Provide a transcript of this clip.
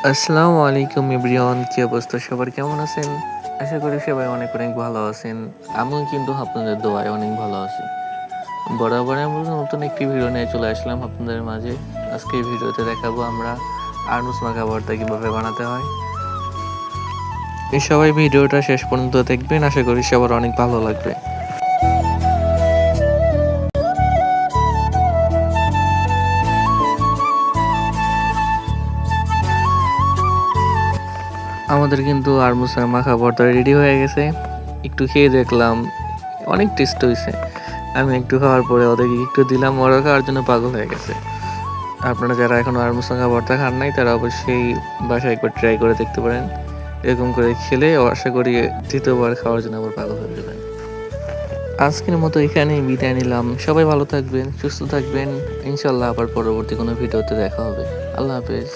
আসসালামু আলাইকুম এভরিওয়ান, কি অবস্থা সবার, কেমন আছেন? আশা করি সবাই অনেক অনেক ভালো আছেন। আমিও কিন্তু আপনাদের দোয়ায় অনেক ভালো আছি। বরাবরের মতো নতুন একটি ভিডিও নিয়ে চলে আসলাম আপনাদের মাঝে। আজকে এই ভিডিওতে দেখাবো আমরা আরনুস মাখা ভর্তা কীভাবে বানাতে হয়। এই সবাই ভিডিওটা শেষ পর্যন্ত দেখবেন, আশা করি সবার অনেক ভালো লাগবে। আমাদের কিন্তু আরনুস মাখা ভর্তা রেডি হয়ে গেছে। একটু খেয়ে দেখলাম, অনেক টেস্ট হয়েছে। আমি একটু খাওয়ার পরে ওদেরকে একটু দিলাম, ওরা খাওয়ার জন্য পাগল হয়ে গেছে। আপনারা যারা এখনও আরনুস মাখা ভর্তা খান নাই তারা অবশ্যই বাসায় একবার ট্রাই করে দেখতে পারেন। এরকম করে খেলে আশা করি দ্বিতীয়বার খাওয়ার জন্য আবার পাগল হয়ে যাবেন। আজকের মতো এখানেই বিদায় নিলাম। সবাই ভালো থাকবেন, সুস্থ থাকবেন। ইনশাল্লাহ আবার পরবর্তী কোনো ভিডিওতে দেখা হবে। আল্লাহ হাফেজ।